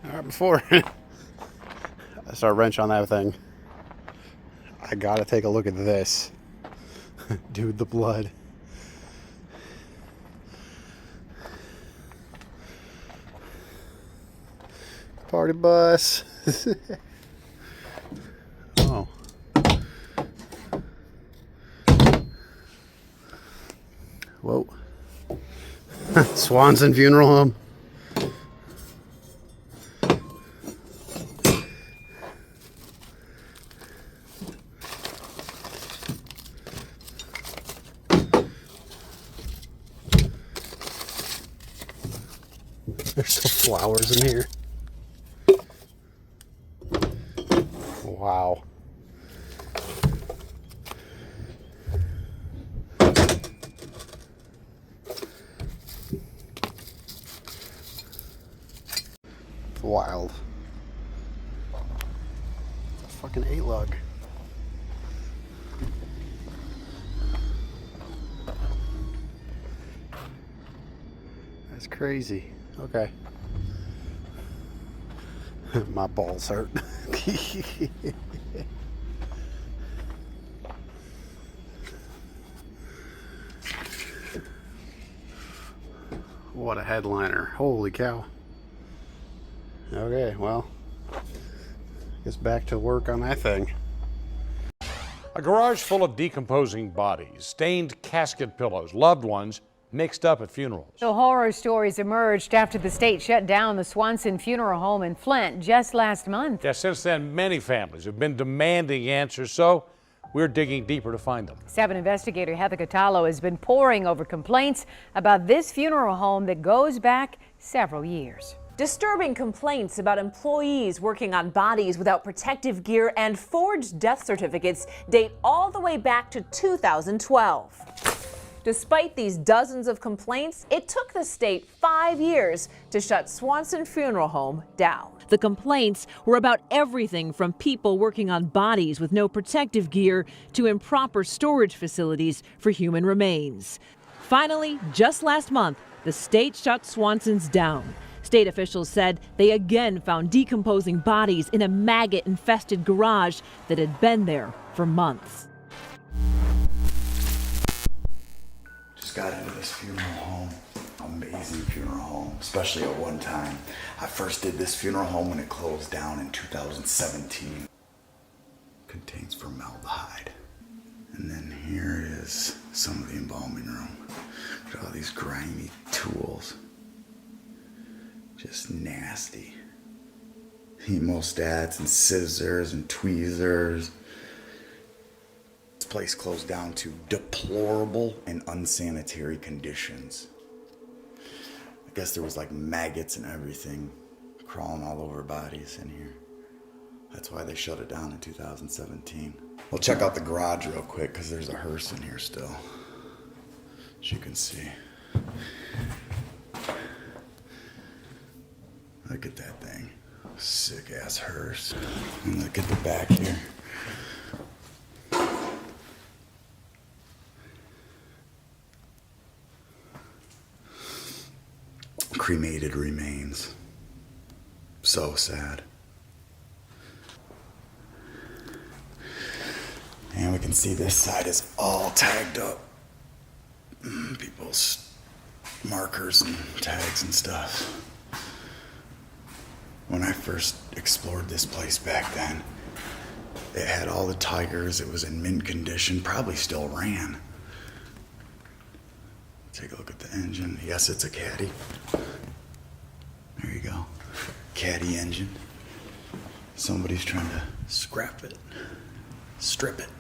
All right, before I start a wrench on that thing, I gotta take a look at this. Dude, the blood. Party bus. Oh. Whoa. Swanson Funeral Home. There's still flowers in here. Wow. It's wild. It's a fucking 8-lug. That's crazy. Okay. My balls hurt. What a headliner. Holy cow. Okay, well, guess back to work on that thing. A garage full of decomposing bodies, stained casket pillows, loved ones mixed up at funerals. The horror stories emerged after the state shut down the Swanson Funeral Home in Flint just last month. Yeah, since then, many families have been demanding answers, so we're digging deeper to find them. 7 investigator Heather Catallo has been poring over complaints about this funeral home that goes back several years. Disturbing complaints about employees working on bodies without protective gear and forged death certificates date all the way back to 2012. Despite these dozens of complaints, it took the state 5 years to shut Swanson Funeral Home down. The complaints were about everything from people working on bodies with no protective gear to improper storage facilities for human remains. Finally, just last month, the state shut Swanson's down. State officials said they again found decomposing bodies in a maggot-infested garage that had been there for months. Just got into this funeral home. Amazing funeral home, especially at one time. I first did this funeral home when it closed down in 2017. Contains formaldehyde. And then here is some of the embalming room. Look at all these grimy tools. Just nasty. Hemostats and scissors and tweezers. This place closed down to deplorable and unsanitary conditions. I guess there was like maggots and everything crawling all over bodies in here. That's why they shut it down in 2017. We'll check out the garage real quick because there's a hearse in here still, as you can see. Look at that thing. Sick ass hearse. And look at the back here. Cremated remains. So sad. And we can see this side is all tagged up. People's markers and tags and stuff. When I first explored this place back then, it had all the tires, it was in mint condition, probably still ran. Take a look at the engine. Yes, it's a Caddy. There you go. Caddy engine. Somebody's trying to scrap it, strip it.